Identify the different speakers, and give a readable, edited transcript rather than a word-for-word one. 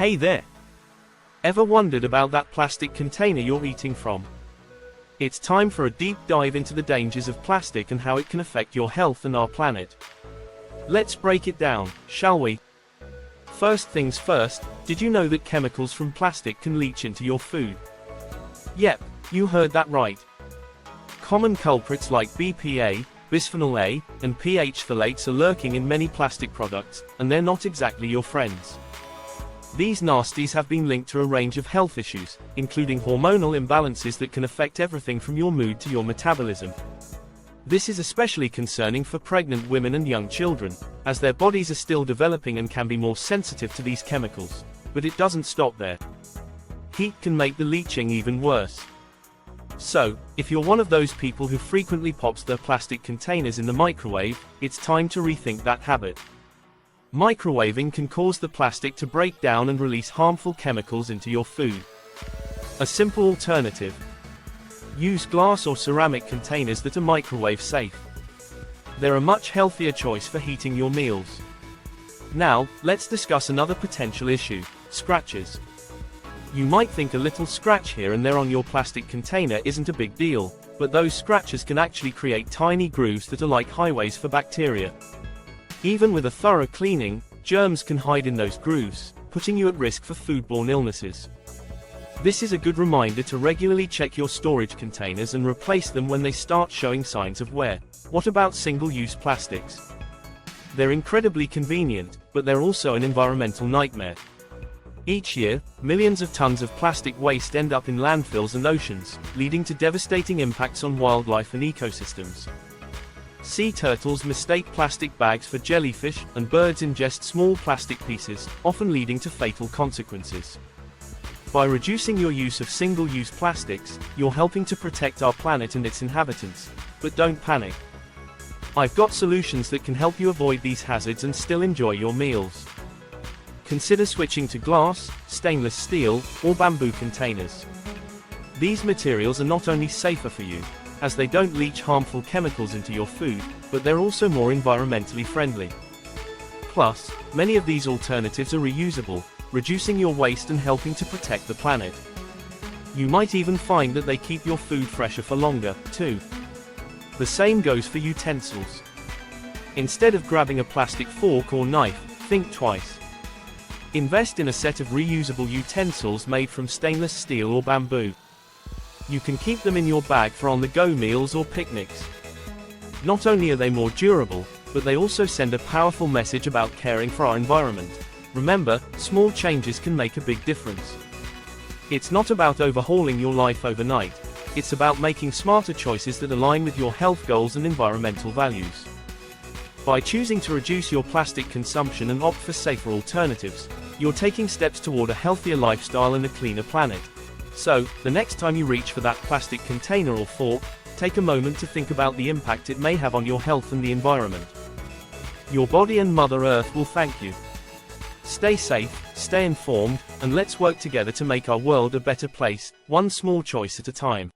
Speaker 1: Hey there! Ever wondered about that plastic container you're eating from? It's time for a deep dive into the dangers of plastic and how it can affect your health and our planet. Let's break it down, shall we? First things first, did you know that chemicals from plastic can leach into your food? Yep, you heard that right. Common culprits like BPA, bisphenol A, and pH phthalates are lurking in many plastic products, and they're not exactly your friends. These nasties have been linked to a range of health issues, including hormonal imbalances that can affect everything from your mood to your metabolism. This is especially concerning for pregnant women and young children, as their bodies are still developing and can be more sensitive to these chemicals. But it doesn't stop there. Heat can make the leaching even worse. So, if you're one of those people who frequently pops their plastic containers in the microwave, it's time to rethink that habit. Microwaving can cause the plastic to break down and release harmful chemicals into your food. A simple alternative: use glass or ceramic containers that are microwave safe. They're a much healthier choice for heating your meals. Now, let's discuss another potential issue: scratches. You might think a little scratch here and there on your plastic container isn't a big deal, but those scratches can actually create tiny grooves that are like highways for bacteria. Even with a thorough cleaning, germs can hide in those grooves, putting you at risk for foodborne illnesses. This is a good reminder to regularly check your storage containers and replace them when they start showing signs of wear. What about single-use plastics? They're incredibly convenient, but they're also an environmental nightmare. Each year, millions of tons of plastic waste end up in landfills and oceans, leading to devastating impacts on wildlife and ecosystems. Sea turtles mistake plastic bags for jellyfish, and birds ingest small plastic pieces, often leading to fatal consequences. By reducing your use of single-use plastics, you're helping to protect our planet and its inhabitants. But don't panic. I've got solutions that can help you avoid these hazards and still enjoy your meals. Consider switching to glass, stainless steel, or bamboo containers. These materials are not only safer for you, as they don't leach harmful chemicals into your food, but they're also more environmentally friendly. Plus, many of these alternatives are reusable, reducing your waste and helping to protect the planet. You might even find that they keep your food fresher for longer, too. The same goes for utensils. Instead of grabbing a plastic fork or knife, think twice. Invest in a set of reusable utensils made from stainless steel or bamboo. You can keep them in your bag for on-the-go meals or picnics. Not only are they more durable, but they also send a powerful message about caring for our environment. Remember, small changes can make a big difference. It's not about overhauling your life overnight. It's about making smarter choices that align with your health goals and environmental values. By choosing to reduce your plastic consumption and opt for safer alternatives, you're taking steps toward a healthier lifestyle and a cleaner planet. So, the next time you reach for that plastic container or fork, take a moment to think about the impact it may have on your health and the environment. Your body and Mother Earth will thank you. Stay safe, stay informed, and let's work together to make our world a better place, one small choice at a time.